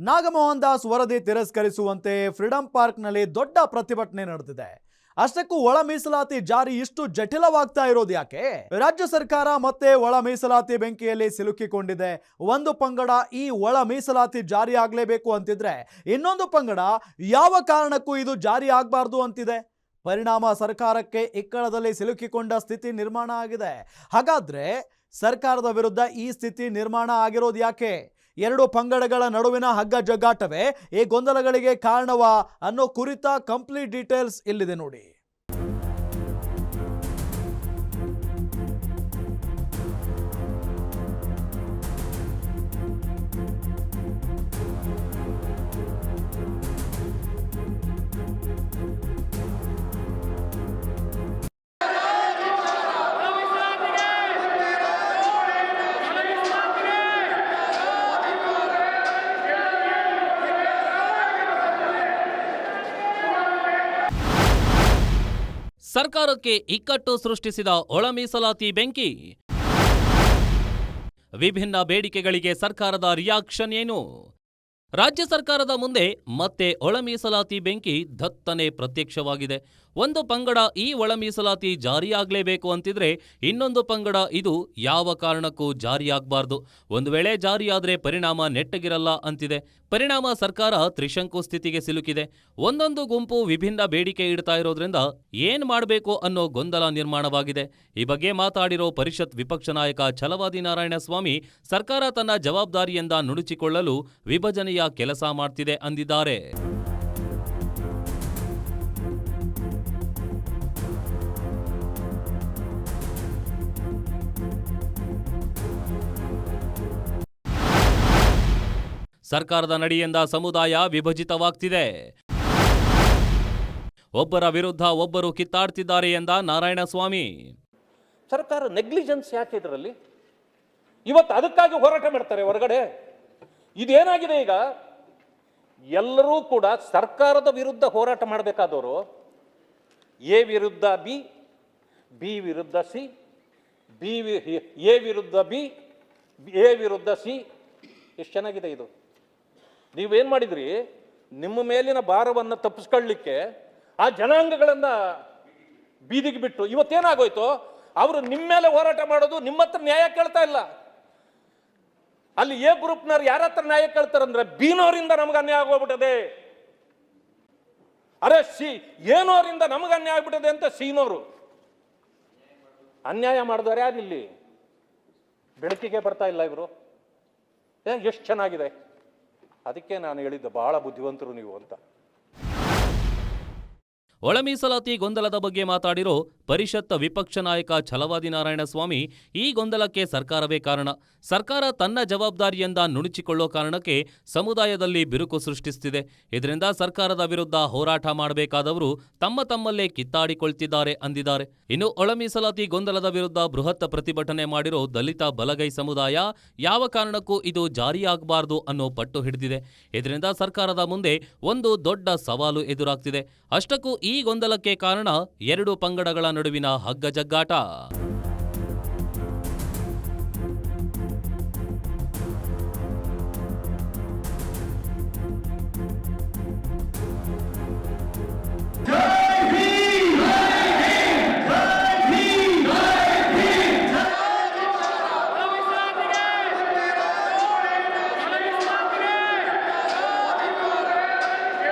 ನಾಗಮೋಹನ್ ದಾಸ್ ವರದಿ ತಿರಸ್ಕರಿಸುವಂತೆ ಫ್ರೀಡಂ ಪಾರ್ಕ್ನಲ್ಲಿ ದೊಡ್ಡ ಪ್ರತಿಭಟನೆ ನಡೆದಿದೆ. ಅಷ್ಟಕ್ಕೂ ಒಳ ಮೀಸಲಾತಿ ಜಾರಿ ಇಷ್ಟು ಜಟಿಲವಾಗ್ತಾ ಇರೋದು ಯಾಕೆ? ರಾಜ್ಯ ಸರ್ಕಾರ ಮತ್ತೆ ಒಳ ಮೀಸಲಾತಿ ಬೆಂಕಿಯಲ್ಲಿ ಸಿಲುಕಿಕೊಂಡಿದೆ. ಒಂದು ಪಂಗಡ ಈ ಒಳ ಮೀಸಲಾತಿ ಜಾರಿ ಆಗಲೇಬೇಕು ಅಂತಿದ್ರೆ, ಇನ್ನೊಂದು ಪಂಗಡ ಯಾವ ಕಾರಣಕ್ಕೂ ಇದು ಜಾರಿ ಆಗಬಾರ್ದು ಅಂತಿದೆ. ಪರಿಣಾಮ ಸರ್ಕಾರಕ್ಕೆ ಇಕ್ಕಳದಲ್ಲಿ ಸಿಲುಕಿಕೊಂಡ ಸ್ಥಿತಿ ನಿರ್ಮಾಣ ಆಗಿದೆ. ಹಾಗಾದ್ರೆ ಸರ್ಕಾರದ ವಿರುದ್ಧ ಈ ಸ್ಥಿತಿ ನಿರ್ಮಾಣ ಆಗಿರೋದು ಯಾಕೆ? ಎರಡು ಪಂಗಡಗಳ ನಡುವಿನ ಹಗ್ಗ ಜಗ್ಗಾಟವೇ ಈ ಗೊಂದಲಗಳಿಗೆ ಕಾರಣವಾ ಅನ್ನೋ ಕುರಿತ ಕಂಪ್ಲೀಟ್ ಡೀಟೇಲ್ಸ್ ಇಲ್ಲಿದೆ ನೋಡಿ. ಸರ್ಕಾರಕ್ಕೆ ಇಕ್ಕಟ್ಟು ಸೃಷ್ಟಿಸಿದ ಒಳ ಮೀಸಲಾತಿ ಬೆಂಕಿ. ವಿಭಿನ್ನ ಬೇಡಿಕೆಗಳಿಗೆ ಸರ್ಕಾರದ ರಿಯಾಕ್ಷನ್ ಏನು? ರಾಜ್ಯ ಸರ್ಕಾರದ ಮುಂದೆ ಮತ್ತೆ ಒಳ ಮೀಸಲಾತಿ ಬೆಂಕಿ ದತ್ತನೆ ಪ್ರತ್ಯಕ್ಷವಾಗಿದೆ. ಒಂದು ಪಂಗಡ ಈ ಒಳ ಮೀಸಲಾತಿ ಜಾರಿಯಾಗಲೇಬೇಕು ಅಂತಿದ್ರೆ, ಇನ್ನೊಂದು ಪಂಗಡ ಇದು ಯಾವ ಕಾರಣಕ್ಕೂ ಜಾರಿಯಾಗಬಾರ್ದು, ಒಂದು ವೇಳೆ ಜಾರಿಯಾದ್ರೆ ಪರಿಣಾಮ ನೆಟ್ಟಗಿರಲ್ಲ ಅಂತಿದೆ. ಪರಿಣಾಮ ಸರ್ಕಾರ ತ್ರಿಶಂಕು ಸ್ಥಿತಿಗೆ ಸಿಲುಕಿದೆ. ಒಂದೊಂದು ಗುಂಪು ವಿಭಿನ್ನ ಬೇಡಿಕೆ ಇಡ್ತಾ ಇರೋದ್ರಿಂದ ಏನ್ ಮಾಡಬೇಕು ಅನ್ನೋ ಗೊಂದಲ ನಿರ್ಮಾಣವಾಗಿದೆ. ಈ ಬಗ್ಗೆ ಮಾತಾಡಿರೋ ಪರಿಷತ್ ವಿಪಕ್ಷ ನಾಯಕ ಛಲವಾದಿ ನಾರಾಯಣಸ್ವಾಮಿ, ಸರ್ಕಾರ ತನ್ನ ಜವಾಬ್ದಾರಿಯಿಂದ ನುಣುಚಿಕೊಳ್ಳಲು ವಿಭಜನೆಯ ಕೆಲಸ ಮಾಡ್ತಿದೆ ಅಂದಿದ್ದಾರೆ. ಸರ್ಕಾರದ ನಡೆಯಿಂದ ಸಮುದಾಯ ವಿಭಜಿತವಾಗ್ತಿದೆ. ಒಬ್ಬರ ವಿರುದ್ಧ ಒಬ್ಬರು ಕಿತ್ತಾಡ್ತಿದ್ದಾರೆ ಎಂದ ನಾರಾಯಣಸ್ವಾಮಿ. ಸರ್ಕಾರ ನೆಗ್ಲಿಜೆನ್ಸ್ ಯಾಕೆ ಇದರಲ್ಲಿ? ಇವತ್ತು ಅದಕ್ಕಾಗಿ ಹೋರಾಟ ಮಾಡ್ತಾರೆ ಹೊರಗಡೆ. ಇದೇನಾಗಿದೆ ಈಗ, ಎಲ್ಲರೂ ಕೂಡ ಸರ್ಕಾರದ ವಿರುದ್ಧ ಹೋರಾಟ ಮಾಡಬೇಕಾದವರು ಎ ವಿರುದ್ಧ ಬಿ, ಬಿ ವಿರುದ್ಧ ಸಿ, ಎ ವಿರುದ್ಧ ಬಿ, ಎ ವಿರುದ್ಧ ಸಿ. ಎಷ್ಟು ಚೆನ್ನಾಗಿದೆ ಇದು. ನೀವೇನ್ ಮಾಡಿದ್ರಿ, ನಿಮ್ಮ ಮೇಲಿನ ಭಾರವನ್ನು ತಪ್ಪಿಸ್ಕೊಳ್ಳಿಕ್ಕೆ ಆ ಜನಾಂಗಗಳನ್ನ ಬೀದಿಗೆ ಬಿಟ್ಟು ಇವತ್ತೇನಾಗೋಯ್ತು, ಅವರು ನಿಮ್ಮ ಮೇಲೆ ಹೋರಾಟ ಮಾಡೋದು, ನಿಮ್ಮ ಹತ್ರ ನ್ಯಾಯ ಕೇಳ್ತಾ ಇಲ್ಲ. ಅಲ್ಲಿ ಎ ಗ್ರೂಪ್ನವ್ರು ಯಾರ ಹತ್ರ ನ್ಯಾಯ ಕೇಳ್ತಾರಂದ್ರೆ ಬಿನವರಿಂದ ನಮ್ಗೆ ಅನ್ಯಾಯ ಆಗೋಗ್ಬಿಟ್ಟದೆ, ಅರೆ ಸಿ ಏನೋರಿಂದ ನಮ್ಗೆ ಅನ್ಯಾಯ ಆಗ್ಬಿಟ್ಟದೆ ಅಂತ ಸಿನವರು ಅನ್ಯಾಯ ಮಾಡಿದವ್ರು ಯಾರಿಲ್ಲಿ ಬೆಳಕಿಗೆ ಬರ್ತಾ ಇಲ್ಲ. ಇವರು ಎಷ್ಟು ಚೆನ್ನಾಗಿದೆ. ಅದಕ್ಕೆ ನಾನು ಹೇಳಿದ್ದೆ ಬಹಳ ಬುದ್ಧಿವಂತರು ನೀವು ಅಂತ. ಒಳ ಮೀಸಲಾತಿ ಗೊಂದಲದ ಬಗ್ಗೆ ಮಾತಾಡಿರೋ ಪರಿಷತ್ ವಿಪಕ್ಷ ನಾಯಕ ಛಲವಾದಿ ನಾರಾಯಣಸ್ವಾಮಿ, ಈ ಗೊಂದಲಕ್ಕೆ ಸರ್ಕಾರವೇ ಕಾರಣ. ಸರ್ಕಾರ ತನ್ನ ಜವಾಬ್ದಾರಿಯಿಂದ ನುಣುಚಿಕೊಳ್ಳೋ ಕಾರಣಕ್ಕೆ ಸಮುದಾಯದಲ್ಲಿ ಬಿರುಕು ಸೃಷ್ಟಿಸುತ್ತಿದೆ. ಇದರಿಂದ ಸರ್ಕಾರದ ವಿರುದ್ಧ ಹೋರಾಟ ಮಾಡಬೇಕಾದವರು ತಮ್ಮಲ್ಲೇ ಕಿತ್ತಾಡಿಕೊಳ್ತಿದ್ದಾರೆ ಅಂದಿದ್ದಾರೆ. ಇನ್ನು ಒಳ ಮೀಸಲಾತಿ ಗೊಂದಲದ ವಿರುದ್ಧ ಬೃಹತ್ ಪ್ರತಿಭಟನೆ ಮಾಡಿರೋ ದಲಿತ ಬಲಗೈ ಸಮುದಾಯ ಯಾವ ಕಾರಣಕ್ಕೂ ಇದು ಜಾರಿಯಾಗಬಾರದು ಅನ್ನೋ ಪಟ್ಟು ಹಿಡಿದಿದೆ. ಇದರಿಂದ ಸರ್ಕಾರದ ಮುಂದೆ ಒಂದು ದೊಡ್ಡ ಸವಾಲು ಎದುರಾಗ್ತಿದೆ. ಅಷ್ಟಕ್ಕೂ ಈ ಗೊಂದಲಕ್ಕೆ ಕಾರಣ ಎರಡು ಪಂಗಡಗಳ ನಡುವಿನ ಹಗ್ಗ ಜಗ್ಗಾಟ.